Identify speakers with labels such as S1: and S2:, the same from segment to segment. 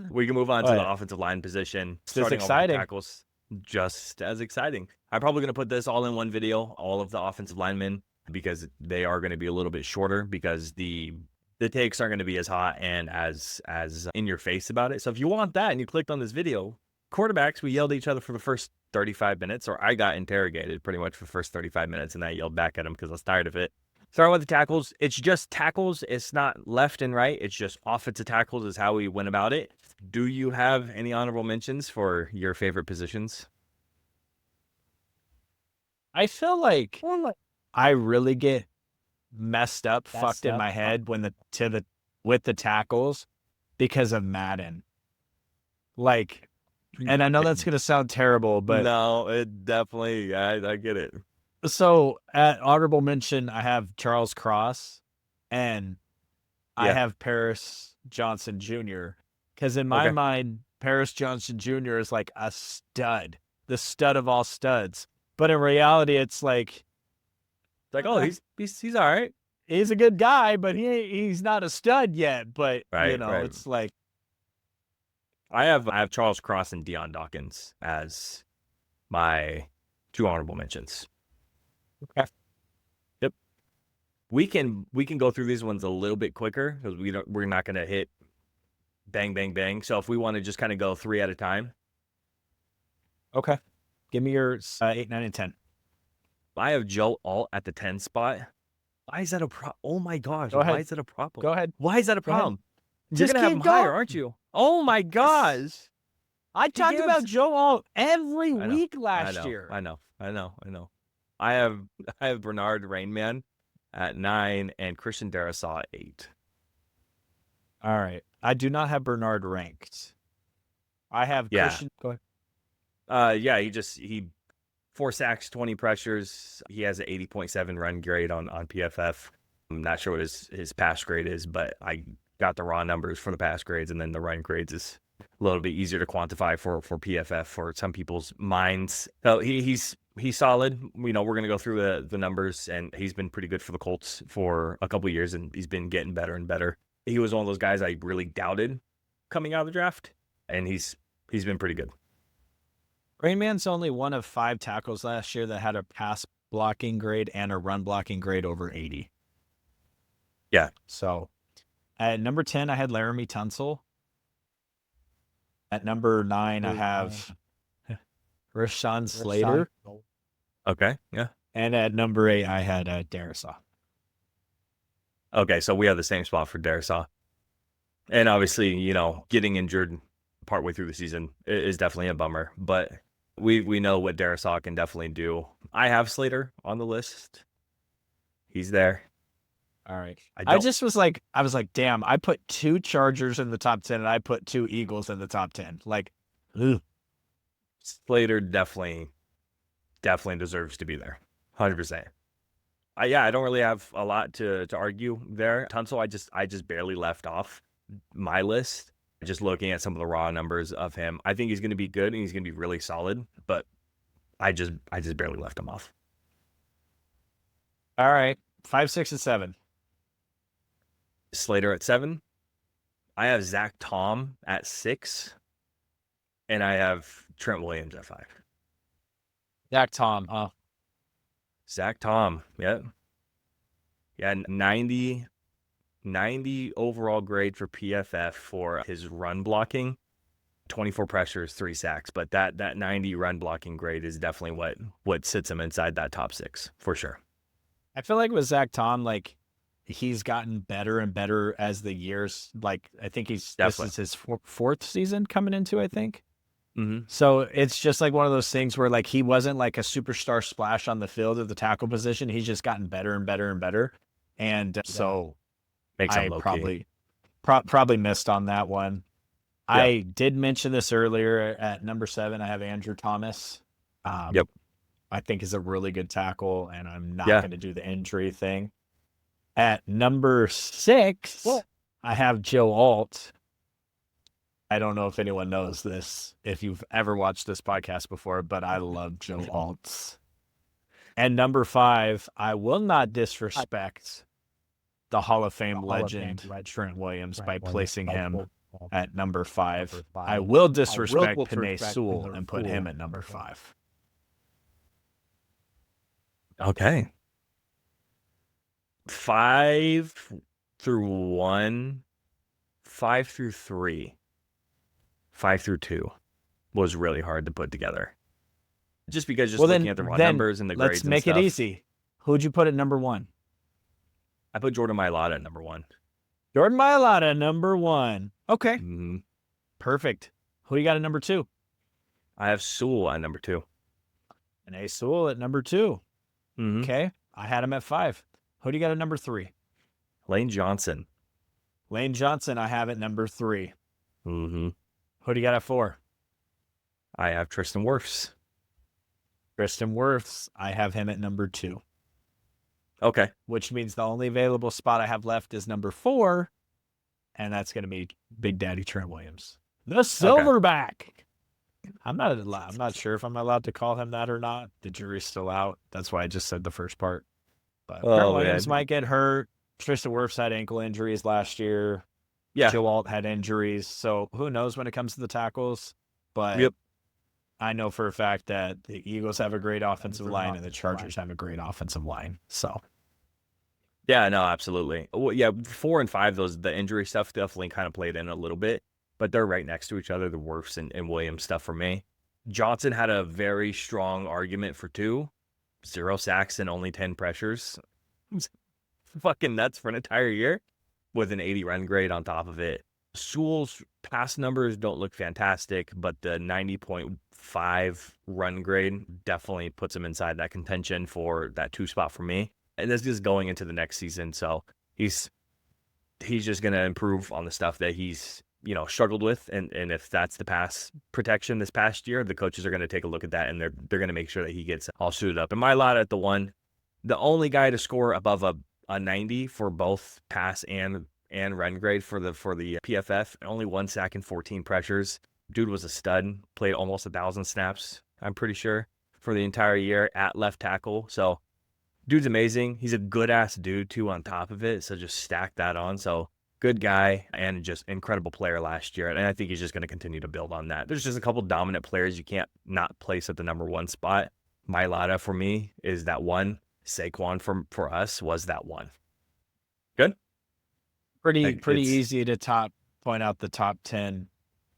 S1: We can move on to the offensive line position. Starting off with the tackles, just as exciting. I'm probably going to put this all in one video, all of the offensive linemen, because they are going to be a little bit shorter because the takes aren't going to be as hot and as in your face about it. So if you want that and you clicked on this video, quarterbacks, we yelled at each other for the first 35 minutes, or I got interrogated pretty much for the first 35 minutes, and I yelled back at him because I was tired of it. Starting with the tackles, it's just tackles. It's not left and right. It's just offensive tackles is how we went about it. Do you have any honorable mentions for your favorite positions?
S2: I feel like I really get messed up, fucked in my head with the tackles because of Madden. Like, and I know that's going to sound terrible, but
S1: no, it definitely, I get it.
S2: So at honorable mention, I have Charles Cross and I have Paris Johnson Jr. Because in my mind, Paris Johnson Jr. is like a stud, the stud of all studs. But in reality, it's like,
S1: oh, he's all right.
S2: He's a good guy, but he's not a stud yet. But it's like
S1: I have Charles Cross and Deion Dawkins as my two honorable mentions.
S2: Okay.
S1: Yep. We can go through these ones a little bit quicker because we're not going to hit bang bang bang. So if we want to just kind of go 3 at a time.
S2: Okay. Give me your 8, 9, and 10.
S1: I have Joe Alt at the 10 spot. Why is that a problem? Oh my gosh.
S2: Why
S1: is that a problem?
S2: Go ahead.
S1: Why is that a problem? You're going to have him higher, aren't you? Oh my gosh.
S2: I talked about Joe Alt every week last year.
S1: I know. I have Bernard Rainman at 9 and Christian Darrisaw at 8.
S2: All right. I do not have Bernard ranked. I have Christian. Go ahead.
S1: He 4 sacks, 20 pressures. He has an 80.7 run grade on PFF. I'm not sure what his pass grade is, but I got the raw numbers for the pass grades, and then the run grades is a little bit easier to quantify for PFF for some people's minds. So he's solid. We're going to go through the numbers, and he's been pretty good for the Colts for a couple of years, and he's been getting better and better. He was one of those guys I really doubted coming out of the draft, and he's been pretty good.
S2: Rainman's only one of 5 tackles last year that had a pass blocking grade and a run blocking grade over 80.
S1: Yeah.
S2: So at number 10, I had Laramie Tunsil. At number 9, I have Rashawn Slater.
S1: Okay, yeah.
S2: And at number 8, I had Darrisaw.
S1: Okay, so we have the same spot for Darrisaw. And obviously, getting injured partway through the season is definitely a bummer. But we know what Darrisaw can definitely do. I have Slater on the list. He's there.
S2: All right. I was like, damn, I put 2 Chargers in the top 10 and I put 2 Eagles in the top 10. Like, ugh.
S1: Slater definitely deserves to be there. 100%. I don't really have a lot to argue there. Tunsil, I just barely left off my list. Just looking at some of the raw numbers of him, I think he's going to be good and he's going to be really solid, but I just barely left him off.
S2: All right. 5, 6, and 7.
S1: Slater at 7. I have Zach Tom at 6. And I have Trent Williams at 5.
S2: Zach Tom.
S1: Zach Tom. Yeah. Yeah. 90 overall grade for PFF for his run blocking. 24 pressures, 3 sacks. But that 90 run blocking grade is definitely what sits him inside that top 6 for sure.
S2: I feel like with Zach Tom, like, he's gotten better and better as the years. Like, I think this is his 4th season coming into, I think.
S1: Mm-hmm.
S2: So it's just like one of those things where, like, he wasn't like a superstar splash on the field at the tackle position. He's just gotten better and better and better. And so
S1: makes
S2: I probably missed on that one. Yep. I did mention this earlier. At number 7, I have Andrew Thomas.
S1: Yep.
S2: I think is a really good tackle, and I'm not going to do the injury thing. At number 6, I have Joe Alt. I don't know if anyone knows this, if you've ever watched this podcast before, but I love Joe Alt. And number 5, I will not disrespect the Hall of Fame legend, Trent Williams, by placing him at number 5. I will disrespect Penei Sewell and put him at number 5.
S1: Okay. 5 through 1, 5 through 3, 5 through 2 was really hard to put together. Just because looking at the raw numbers and the grades and stuff.
S2: Let's make it easy. Who'd you put at number 1?
S1: I put Jordan Mailata at number 1.
S2: Jordan Mailata, number 1. Okay.
S1: Mm-hmm.
S2: Perfect. Who you got at number 2?
S1: I have Sewell at number 2.
S2: Penei Sewell at number 2.
S1: Mm-hmm.
S2: Okay. I had him at 5. Who do you got at number 3?
S1: Lane Johnson.
S2: Lane Johnson, I have at number 3.
S1: Mm-hmm.
S2: Who do you got at 4?
S1: I have Tristan Wirfs.
S2: Tristan Wirfs, I have him at number 2.
S1: Okay.
S2: Which means the only available spot I have left is number 4, and that's going to be Big Daddy Trent Williams. The Silverback. Okay. I'm not sure if I'm allowed to call him that or not. The jury's still out. That's why I just said the first part. But Trent Williams might get hurt. Tristan Wirfs had ankle injuries last year.
S1: Yeah.
S2: Joe Alt had injuries. So who knows when it comes to the tackles. But
S1: yep.
S2: I know for a fact that the Eagles have a great offensive line and the Chargers have a great offensive line. So,
S1: yeah, no, absolutely. Well, yeah, 4 and 5, the injury stuff definitely kind of played in a little bit, but they're right next to each other, the Wirfs and Williams stuff for me. Johnson had a very strong argument for 2, 0 sacks and only 10 pressures. Fucking nuts for an entire year with an 80 run grade on top of it. Sewell's pass numbers don't look fantastic, but the 90.5 run grade definitely puts him inside that contention for that 2 spot for me. And this is going into the next season, so he's just going to improve on the stuff that he's, struggled with. And if that's the pass protection this past year, the coaches are going to take a look at that, and they're going to make sure that he gets all suited up. And Mailata at the 1, the only guy to score above a 90 for both pass and run grade for the PFF. Only 1 sack and 14 pressures. Dude was a stud. Played almost 1,000 snaps, I'm pretty sure, for the entire year at left tackle. So dude's amazing. He's a good-ass dude, too, on top of it. So just stack that on. So good guy and just incredible player last year. And I think he's just going to continue to build on that. There's just a couple dominant players you can't not place at the number 1 spot. Mailata, for me, is that 1. Saquon for us was that 1. Good?
S2: Pretty easy to point out the top 10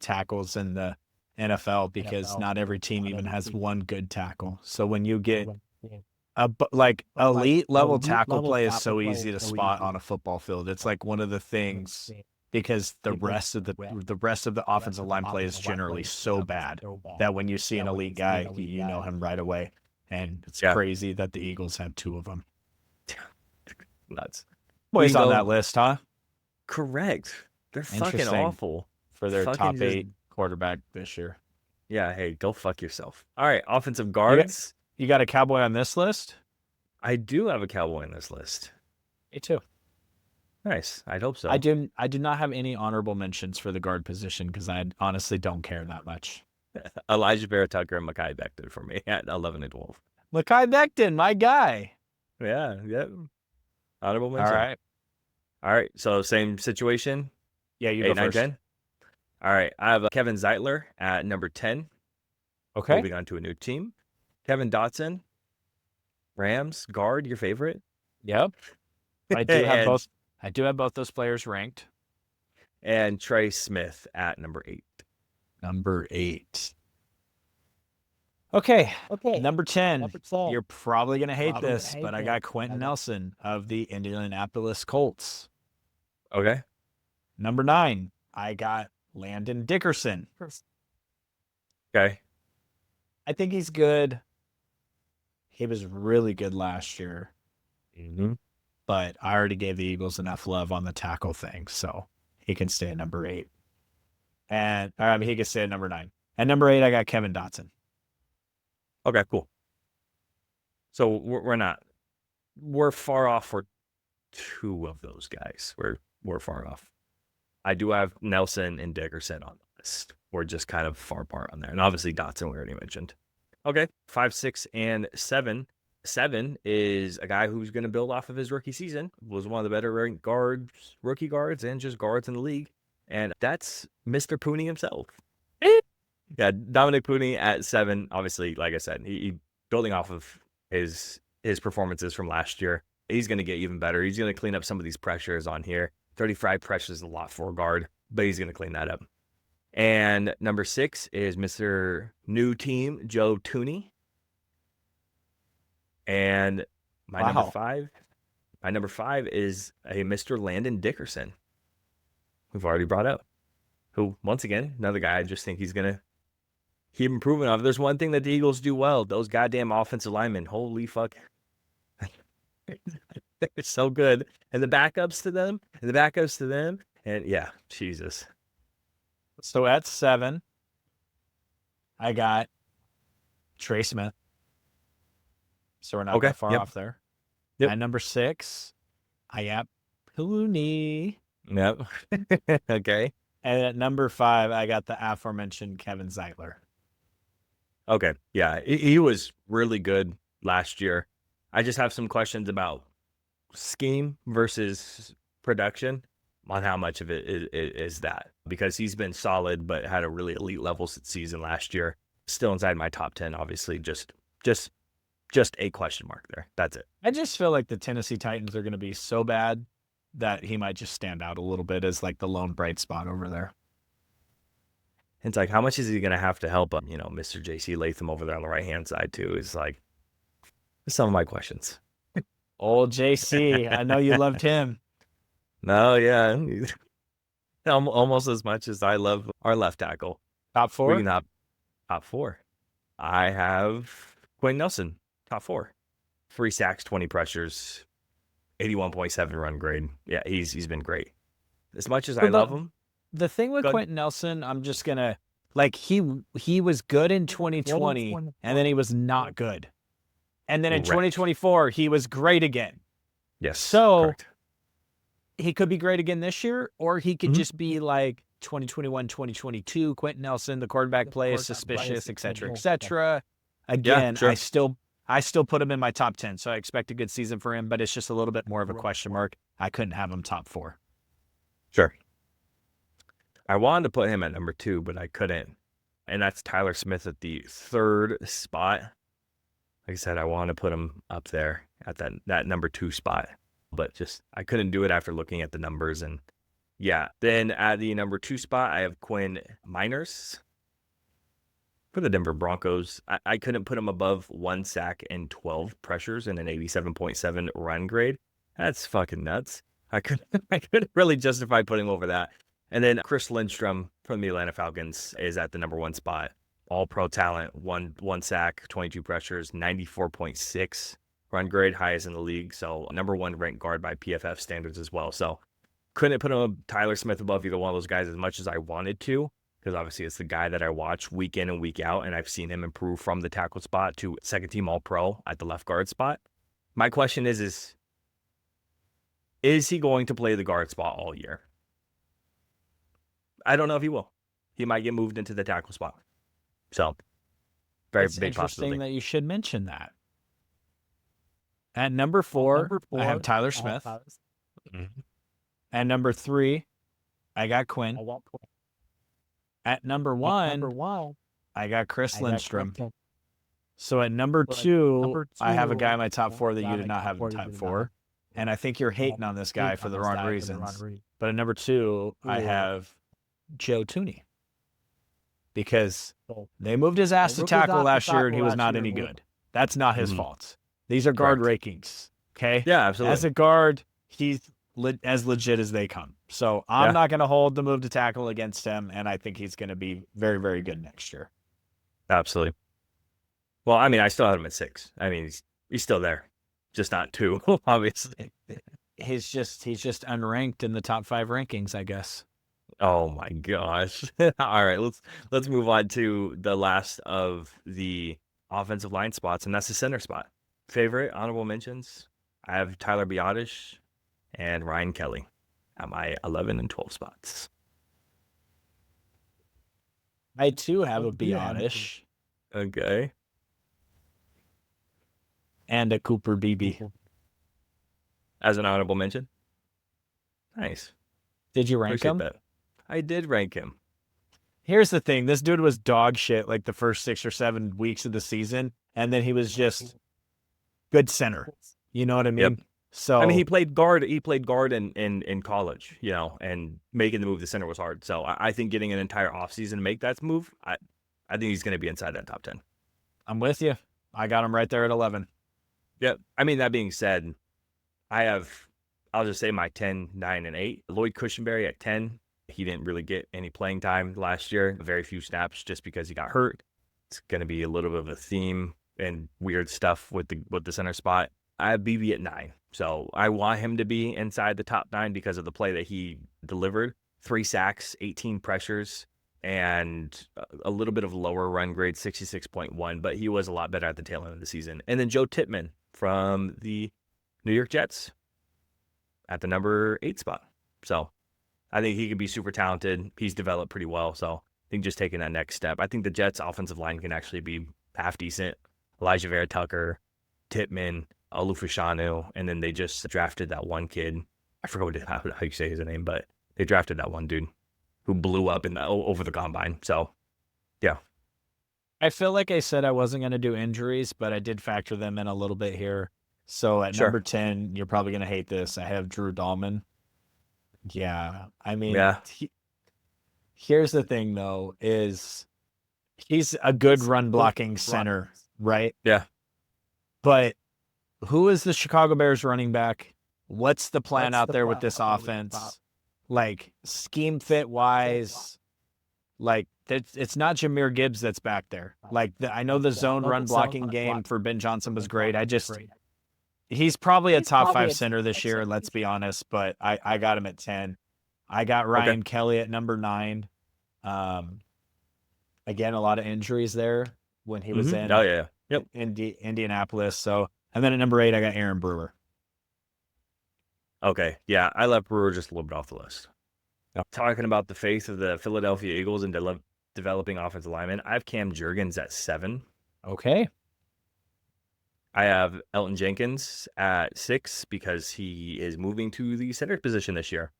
S2: tackles in the NFL because not every team even has one good tackle. So when you get elite level tackle play is so easy to spot on a football field. It's like one of the things because the rest of the offensive line play is generally so bad that when you see an elite guy, you know him right away. And it's crazy that the Eagles have 2 of them.
S1: Nuts.
S2: Boys on that list, huh?
S1: Correct. They're fucking awful.
S2: For their top 8 quarterback this year.
S1: Yeah, hey, go fuck yourself. All right, offensive guards.
S2: You got a Cowboy on this list?
S1: I do have a Cowboy on this list.
S2: Me too.
S1: Nice. I'd hope so.
S2: I do not have any honorable mentions for the guard position because I honestly don't care that much.
S1: Elijah Vera-Tucker and Mekhi Becton for me at 11 and 12.
S2: Mekhi Becton, my guy.
S1: Yeah. Honorable mention. All right. So same situation.
S2: Yeah, you
S1: 8,
S2: go
S1: 9,
S2: first.
S1: 10. All right. I have Kevin Zeitler at number 10.
S2: Okay.
S1: Moving on to a new team. Kevin Dotson, Rams, guard, your favorite?
S2: Yep. I do have both those players ranked.
S1: And Trey Smith at number 8.
S2: Number 8. Okay. Number 10. You're probably going to hate this, but I got Quentin Nelson of the Indianapolis Colts.
S1: Okay.
S2: Number 9. I got Landon Dickerson.
S1: Okay.
S2: I think he's good. He was really good last year.
S1: Mm-hmm.
S2: But I already gave the Eagles enough love on the tackle thing, so he can stay at number 8. And he can stay at number 9. At number 8, I got Kevin Dotson.
S1: Okay, cool. So we're far off for 2 of those guys. We're far off. I do have Nelson and Dickerson on the list. We're just kind of far apart on there. And obviously Dotson we already mentioned. Okay, 5, 6, and 7. 7 is a guy who's going to build off of his rookie season. Was one of the better ranked rookie guards, and just guards in the league. And that's Mr. Pooney himself. Yeah, Dominic Pooney at 7. Obviously, like I said, he building off of his performances from last year. He's going to get even better. He's going to clean up some of these pressures on here. 35 pressures is a lot for a guard, but he's going to clean that up. And number 6 is Mr. New Team, Joe Thuney. And my number 5 is a Mr. Landon Dickerson, we've already brought up, who, once again, another guy I just think he's going to keep improving on. If there's one thing that the Eagles do well, those goddamn offensive linemen, holy fuck. They're so good. And the backups to them, and yeah, Jesus.
S2: So at 7, I got Trey Smith. So we're not that far off there. At number 6, I got Pooney.
S1: Yep. Okay.
S2: And at number 5, I got the aforementioned Kevin Zeitler.
S1: Okay. Yeah, he was really good last year. I just have some questions about scheme versus production on how much of it is that, because he's been solid but had a really elite level season last year. Still inside my top 10, obviously. Just a question mark there. That's it.
S2: I just feel like the Tennessee Titans are going to be so bad that he might just stand out a little bit as like the lone bright spot over there.
S1: It's like, how much is he going to have to help him? Mr. J.C. Latham over there on the right-hand side, too, is like some of my questions.
S2: Old J.C., I know you loved him.
S1: No, yeah. Almost as much as I love our left tackle.
S2: Top 4?
S1: Top 4. I have Quentin Nelson, top 4. 3 sacks, 20 pressures, 81.7 run grade. Yeah, he's been great. As much as I love him.
S2: The thing with Quentin Nelson, I'm just going to, like, he was good in 2020, and then he was not good. And then in 2024, he was great again.
S1: Yes.
S2: So
S1: correct.
S2: He could be great again this year, or he could just be like 2021, 2022. Quentin Nelson, the quarterback play is suspicious, et cetera, et cetera. Again, yeah, sure. I still put him in my top 10, so I expect a good season for him, but it's just a little bit more of a question mark. I couldn't have him top 4.
S1: Sure. I wanted to put him at number 2, but I couldn't. And that's Tyler Smith at the 3rd spot. Like I said, I wanted to put him up there at that number 2 spot, but just I couldn't do it after looking at the numbers. And yeah, then at the number 2 spot, I have Quinn Miners for the Denver Broncos. I couldn't put him above 1 sack and 12 pressures and an 87.7 run grade. That's fucking nuts. I couldn't really justify putting him over that. And then Chris Lindstrom from the Atlanta Falcons is at the number 1 spot. All pro talent, one sack, 22 pressures, 94.6 run grade, highest in the league. So number 1 ranked guard by PFF standards as well. So couldn't put him Tyler Smith above either one of those guys as much as I wanted to, because obviously it's the guy that I watch week in and week out, and I've seen him improve from the tackle spot to second team all pro at the left guard spot. My question is he going to play the guard spot all year? I don't know if he will. He might get moved into the tackle spot. So, very big possibility. It's
S2: interesting that you should mention that. At number 4, I have Tyler Smith.
S1: Mm-hmm.
S2: At number 3, I got Quinn. At number 1, I got Chris Lindstrom. So at number 2, I have a guy in my top 4 that you did not have in top 4. And I think you're hating on this guy for the wrong reasons. But at number 2, I have Joe Thuney. Because they moved his ass to tackle last year and he was not any good. That's not his fault. These are guard rankings. Okay?
S1: Yeah, absolutely.
S2: As a guard, he's as legit as they come. So I'm not going to hold the move to tackle against him, and I think he's going to be very, very good next year.
S1: Absolutely. Well, I mean, I still have him at 6. I mean, he's still there, just not 2, obviously.
S2: He's just unranked in the top 5 rankings, I guess.
S1: Oh my gosh. All right, let's move on to the last of the offensive line spots, and that's the center spot. Favorite honorable mentions, I have Tyler Biadasz and Ryan Kelly at my 11 and 12 spots.
S2: I too have a Biadasz.
S1: Okay.
S2: And a Cooper Beebe.
S1: As an honorable mention? Nice.
S2: Did you rank them?
S1: I did rank him.
S2: Here's the thing. This dude was dog shit like the first 6 or 7 weeks of the season, and then he was just good center. You know what I mean?
S1: Yep.
S2: So
S1: I mean, he played guard. He played guard in college, and making the move to center was hard. So I think getting an entire offseason to make that move, I think he's going to be inside that top 10.
S2: I'm with you. I got him right there at 11.
S1: Yeah. I mean, that being said, I'll just say my 10, 9, and 8. Lloyd Cushenberry at 10. He didn't really get any playing time last year. Very few snaps just because he got hurt. It's going to be a little bit of a theme and weird stuff with the center spot. I have BB at 9. So I want him to be inside the top 9 because of the play that he delivered. 3 sacks, 18 pressures, and a little bit of lower run grade, 66.1, but he was a lot better at the tail end of the season. And then Joe Tippmann from the New York Jets at the number 8 spot. So I think he could be super talented. He's developed pretty well. So I think just taking that next step. I think the Jets offensive line can actually be half decent. Elijah Vera Tucker, Tippmann, Olufashanu, and then they just drafted that one kid. I forgot how you say his name, but they drafted that one dude who blew up over the combine. So, yeah.
S2: I feel like I said I wasn't going to do injuries, but I did factor them in a little bit here. So at number 10, you're probably going to hate this. I have Drew Dahlman. Yeah. I mean, here's the thing, though, is he's a good run blocking center, right?
S1: Yeah.
S2: But who is the Chicago Bears running back? What's the plan out there with this offense? Like, scheme fit wise, like, it's not Jahmyr Gibbs that's back there. Like, I know the zone run blocking game for Ben Johnson was great. He's probably a top 5 center this year, let's be honest, but I got him at 10. I got Ryan Kelly at number 9. Again, a lot of injuries there when he was in Indianapolis. So, and then at number 8, I got Aaron Brewer.
S1: Okay. Yeah, I left Brewer just a little bit off the list. Talking about the faith of the Philadelphia Eagles and developing offensive linemen, I have Cam Jurgens at 7.
S2: Okay.
S1: I have Elton Jenkins at 6 because he is moving to the center position this year.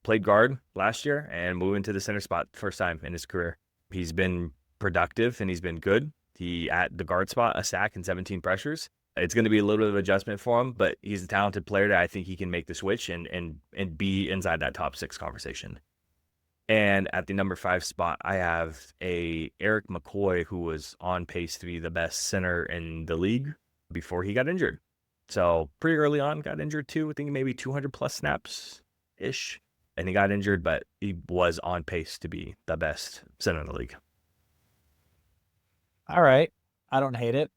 S1: Played guard last year and moving to the center spot first time in his career. He's been productive and he's been good. He at the guard spot, a sack and 17 pressures. It's going to be a little bit of adjustment for him, but he's a talented player that I think he can make the switch and be inside that top 6 conversation. And at the number 5 spot, I have Eric McCoy, who was on pace to be the best center in the league before he got injured. So pretty early on, got injured too. I think maybe 200 plus snaps-ish. And he got injured, but he was on pace to be the best center in the league.
S2: All right. I don't hate it.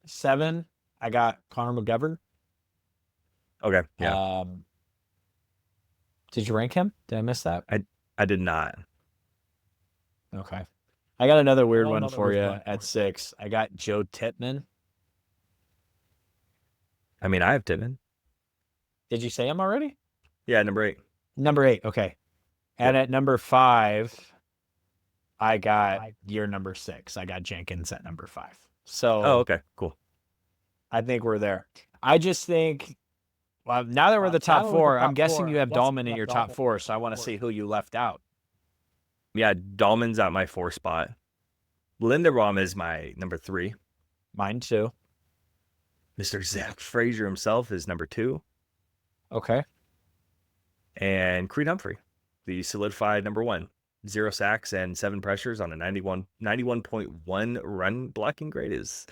S2: 7, I got Connor McGovern.
S1: Okay. Yeah.
S2: Did you rank him? Did I miss that?
S1: I did not.
S2: Okay. I got another weird one for you at 6. I got Joe Tippmann.
S1: I mean, I have Tippmann.
S2: Did you say him already?
S1: Yeah, number 8.
S2: Number 8, okay. And at number 5, I got your number 6. I got Jenkins at number 5. So,
S1: okay, cool.
S2: I think we're there. I just think, well, now that we're the top 4, I'm guessing you have Dahlman in your top 4, so I want to see who you left out.
S1: Yeah, Dahlman's at my 4 spot. Linderbaum is my number 3.
S2: Mine too.
S1: Mr. Zach Frazier himself is number 2.
S2: Okay.
S1: And Creed Humphrey, the solidified number 1. 0 sacks and 7 pressures on a 91.1 run blocking grade is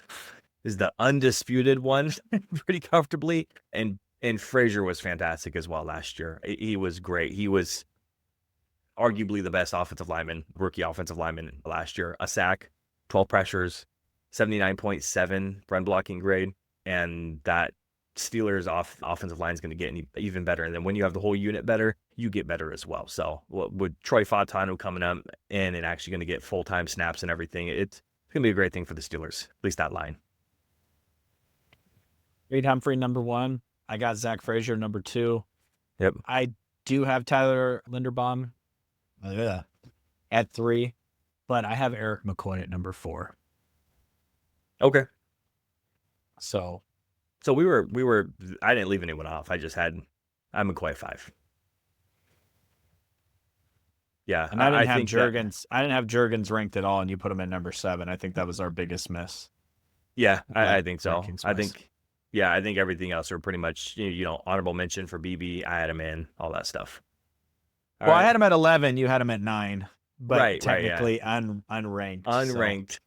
S1: the undisputed one pretty comfortably. And Frazier was fantastic as well last year. He was great. He was arguably the best rookie offensive lineman last year. A sack, 12 pressures, 79.7 run blocking grade. And that Steelers offensive line is going to get even better. And then when you have the whole unit better, you get better as well. So with Troy Fautanu coming up in and actually going to get full-time snaps and everything, it's going to be a great thing for the Steelers, at least that line.
S2: Creed Humphrey, number 1. I got Zach Frazier, number 2.
S1: Yep.
S2: I do have Tyler Linderbaum at 3, but I have Eric McCoy at number 4.
S1: Okay.
S2: So
S1: we were. I didn't leave anyone off. I'm McCoy at 5. Yeah,
S2: And I
S1: think
S2: Jurgens. I didn't have Jurgens ranked at all, and you put him at number 7. I think that was our biggest miss.
S1: Yeah, I think so. I think everything else are pretty much, honorable mention for BB. I had him in, all that stuff.
S2: I had him at 11. You had him at 9. But
S1: right,
S2: technically
S1: yeah.
S2: unranked.
S1: Unranked.